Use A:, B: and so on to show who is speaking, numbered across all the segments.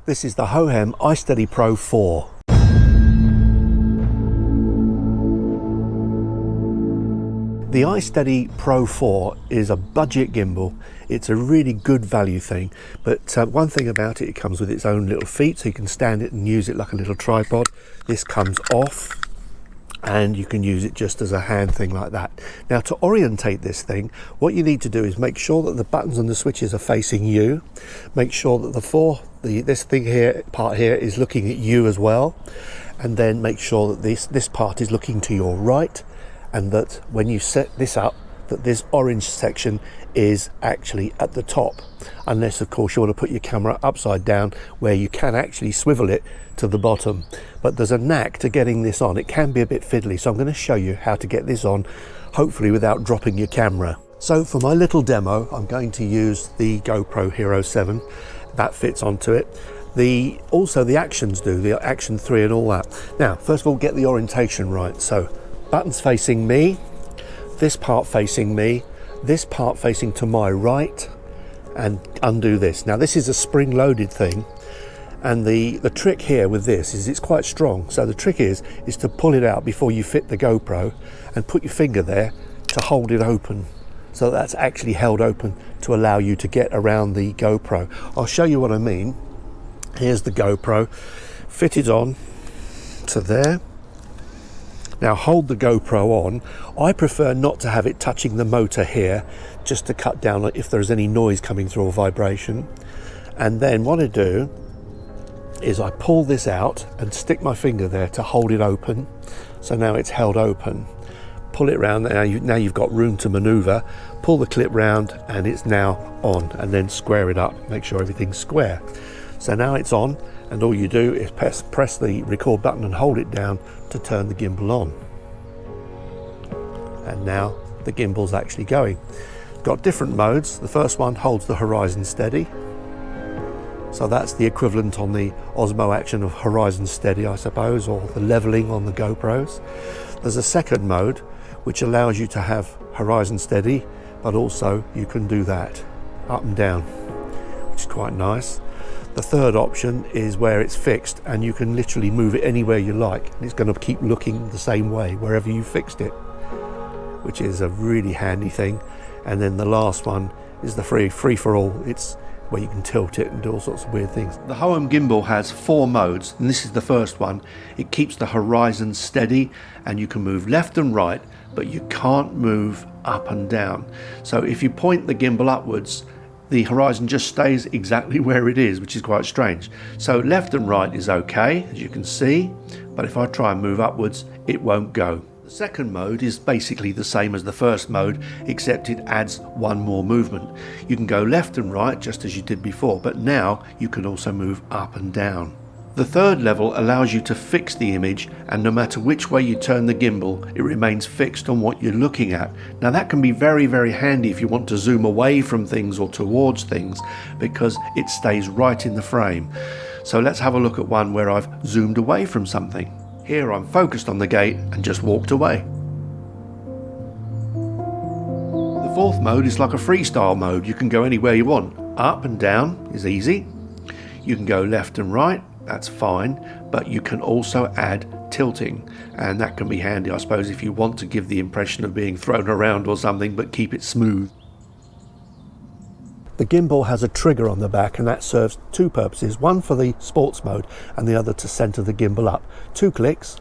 A: This is the Hohem ISteady Pro 4. The ISteady Pro 4 is a budget gimbal. It's a really good value thing, but one thing about it, it comes with its own little feet, so you can stand it and use it like a little tripod. This comes off and you can use it just as a hand thing like that. Now, to orientate this thing, what you need to do is make sure that the buttons and the switches are facing you. Make sure that this thing here, part here, is looking at you as well, and then make sure that this part is looking to your right, and that when you set this up, that this orange section is actually at the top, unless of course you want to put your camera upside down where you can actually swivel it to the bottom. But there's a knack to getting this on. It can be a bit fiddly, so I'm going to show you how to get this on, hopefully without dropping your camera. So for my little demo, I'm going to use the GoPro Hero 7. That fits onto it. Also the Actions do, the Action 3 and all that. Now, first of all, get the orientation right. So buttons facing me, this part facing me, this part facing to my right, and undo this. Now this is a spring-loaded thing, and the trick here with this is it's quite strong. So the trick is to pull it out before you fit the GoPro and put your finger there to hold it open. So that's actually held open to allow you to get around the GoPro. I'll show you what I mean. Here's the GoPro, fit it on to there. Now hold the GoPro on. I prefer not to have it touching the motor here, just to cut down if there's any noise coming through or vibration. And then what I do is I pull this out and stick my finger there to hold it open. So now it's held open. Pull it round, now you've got room to maneuver. Pull the clip round and it's now on, and then square it up, make sure everything's square. So now it's on, and all you do is press the record button and hold it down to turn the gimbal on. And now the gimbal's actually going. Got different modes. The first one holds the horizon steady. So that's the equivalent on the Osmo Action of horizon steady, I suppose, or the leveling on the GoPros. There's a second mode which allows you to have horizon steady, but also you can do that up and down, which is quite nice. The third option is where it's fixed and you can literally move it anywhere you like, and it's going to keep looking the same way wherever you fixed it, which is a really handy thing. And then the last one is the free for all. It's where you can tilt it and do all sorts of weird things. The Hohem gimbal has 4 modes, and this is the first one. It keeps the horizon steady, and you can move left and right, but you can't move up and down. So if you point the gimbal upwards, the horizon just stays exactly where it is, which is quite strange. So left and right is okay, as you can see, but if I try and move upwards, it won't go. The second mode is basically the same as the first mode, except it adds one more movement. You can go left and right just as you did before, but now you can also move up and down. The third level allows you to fix the image, and no matter which way you turn the gimbal, it remains fixed on what you're looking at. Now that can be very, very handy if you want to zoom away from things or towards things, because it stays right in the frame. So let's have a look at one where I've zoomed away from something. Here I'm focused on the gate and just walked away. The fourth mode is like a freestyle mode. You can go anywhere you want. Up and down is easy. You can go left and right. That's fine, but you can also add tilting, and that can be handy, I suppose, if you want to give the impression of being thrown around or something, but keep it smooth. The gimbal has a trigger on the back, and that serves 2 purposes, one for the sports mode and the other to center the gimbal up. 2 clicks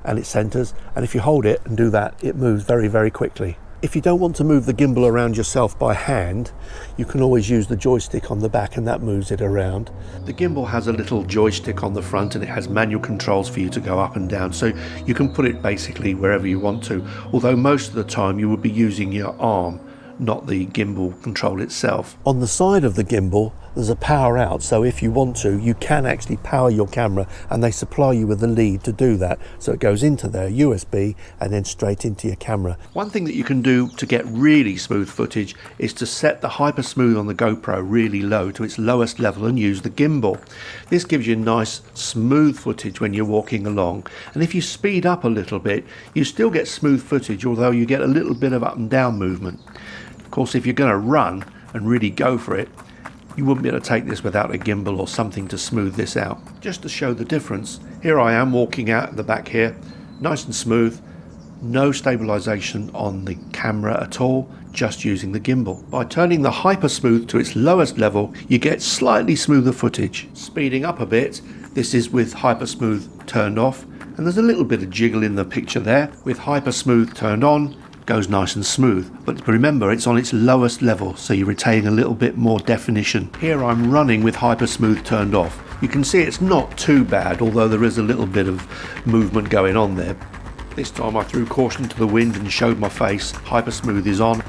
A: and it centers, and if you hold it and do that, it moves very, very quickly. If you don't want to move the gimbal around yourself by hand, you can always use the joystick on the back, and that moves it around. The gimbal has a little joystick on the front, and it has manual controls for you to go up and down, so you can put it basically wherever you want to, although most of the time you would be using your arm, not the gimbal control itself. On the side of the gimbal there's a power out, so if you want to, you can actually power your camera, and they supply you with a lead to do that, so it goes into their USB and then straight into your camera. One thing that you can do to get really smooth footage is to set the hyper smooth on the GoPro really low to its lowest level and use the gimbal. This gives you nice smooth footage when you're walking along, and if you speed up a little bit you still get smooth footage, although you get a little bit of up and down movement. Of course, if you're going to run and really go for it, You wouldn't be able to take this without a gimbal or something to smooth this out. Just to show the difference, here I am walking out the back here, nice and smooth, no stabilization on the camera at all, just using the gimbal. By turning the hyper smooth to its lowest level, you get slightly smoother footage. Speeding up a bit, this is with hyper smooth turned off, and there's a little bit of jiggle in the picture there. With hyper smooth turned on, goes nice and smooth, but remember it's on its lowest level, so you retain a little bit more definition. Here I'm running with hyper smooth turned off. You can see it's not too bad, although there is a little bit of movement going on there. This time I threw caution to the wind and showed my face. Hyper smooth is on.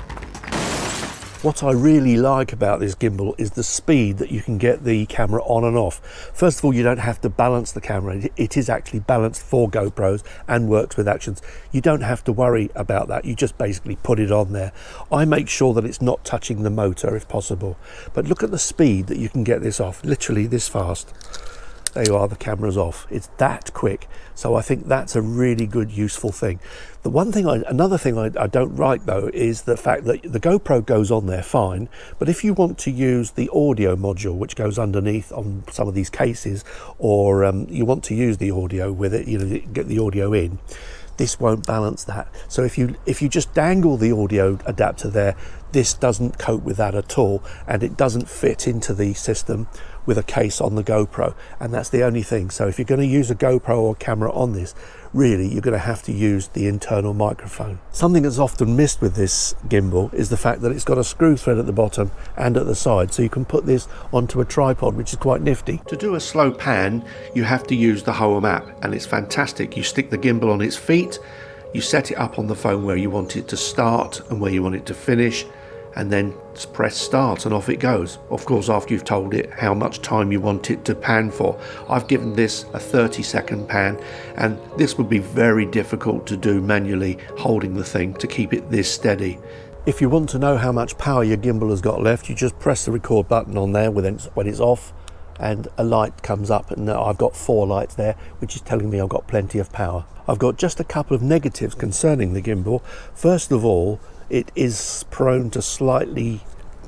A: What I really like about this gimbal is the speed that you can get the camera on and off. First of all, you don't have to balance the camera. It is actually balanced for GoPros and works with Actions. You don't have to worry about that. You just basically put it on there. I make sure that it's not touching the motor if possible. But look at the speed that you can get this off, literally this fast. There you are, the camera's off. It's that quick. So I think that's a really good, useful thing. The one thing, another thing I don't like though, is the fact that the GoPro goes on there fine, but if you want to use the audio module, which goes underneath on some of these cases, or you want to use the audio with it, you know, get the audio in, this won't balance that. So if you just dangle the audio adapter there, this doesn't cope with that at all, and it doesn't fit into the system with a case on the GoPro, and that's the only thing. So if you're going to use a GoPro or camera on this, really you're going to have to use the internal microphone. Something that's often missed with this gimbal is the fact that it's got a screw thread at the bottom and at the side, so you can put this onto a tripod, which is quite nifty. To do a slow pan, you have to use the Hohem app, and it's fantastic. You stick the gimbal on its feet, you set it up on the phone where you want it to start and where you want it to finish, and then press start and off it goes. Of course, after you've told it how much time you want it to pan for. I've given this a 30-second pan, and this would be very difficult to do manually, holding the thing to keep it this steady. If you want to know how much power your gimbal has got left, you just press the record button on there when it's off, and a light comes up, and I've got 4 lights there, which is telling me I've got plenty of power. I've got just a couple of negatives concerning the gimbal. First of all, it is prone to slightly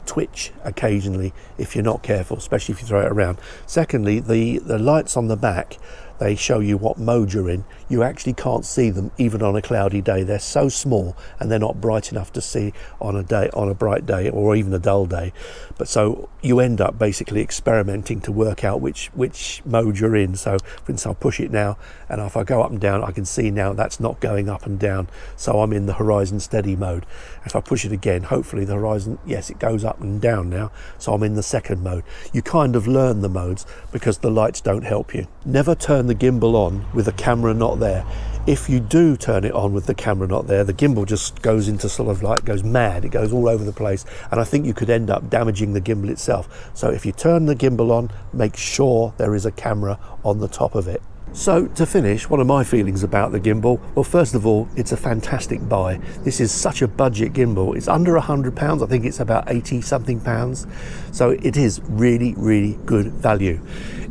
A: twitch occasionally if you're not careful, especially if you throw it around. Secondly, the lights on the back, they show you what mode you're in. You actually can't see them even on a cloudy day. They're so small and they're not bright enough to see on a bright day or even a dull day. But so you end up basically experimenting to work out which mode you're in. So for instance, I'll push it now, and if I go up and down, I can see now that's not going up and down. So I'm in the horizon steady mode. If I push it again, hopefully the horizon, yes, it goes up and down now. So I'm in the second mode. You kind of learn the modes because the lights don't help you. Never turn the gimbal on with the camera not there. If you do turn it on with the camera not there, the gimbal just goes into sort of like, goes mad. It goes all over the place, and I think you could end up damaging the gimbal itself. So if you turn the gimbal on, make sure there is a camera on the top of it. So to finish, what are my feelings about the gimbal? Well, first of all, it's a fantastic buy. This is such a budget gimbal. It's under £100. I think it's about 80 something pounds. So it is really, really good value.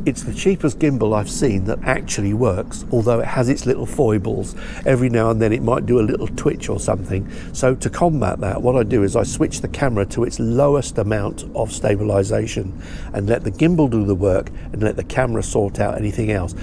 A: It's the cheapest gimbal I've seen that actually works, although it has its little foibles. Every now and then it might do a little twitch or something. So to combat that, what I do is I switch the camera to its lowest amount of stabilization and let the gimbal do the work and let the camera sort out anything else.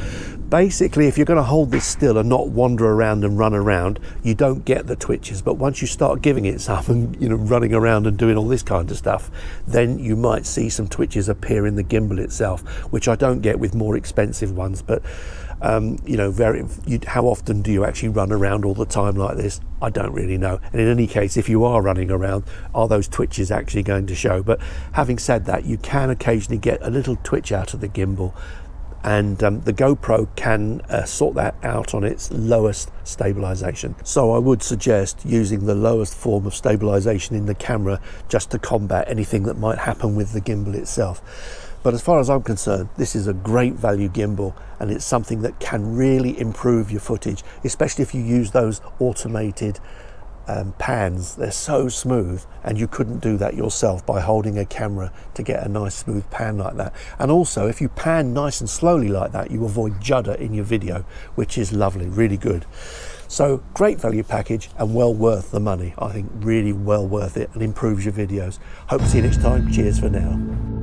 A: Basically, if you're going to hold this still and not wander around and run around, you don't get the twitches. But once you start giving it some and, you know, running around and doing all this kind of stuff, then you might see some twitches appear in the gimbal itself, which I don't get with more expensive ones. But you know, how often do you actually run around all the time like this? I don't really know. And in any case, if you are running around, are those twitches actually going to show? But having said that, you can occasionally get a little twitch out of the gimbal, and the GoPro can sort that out on its lowest stabilization. So I would suggest using the lowest form of stabilization in the camera just to combat anything that might happen with the gimbal itself. But as far as I'm concerned, this is a great value gimbal, and it's something that can really improve your footage, especially if you use those automated pans. They're so smooth, and you couldn't do that yourself by holding a camera to get a nice smooth pan like that. And also, if you pan nice and slowly like that, you avoid judder in your video, which is lovely, really good. So great value package and well worth the money. I think really well worth it, and improves your videos. Hope to see you next time. Cheers for now.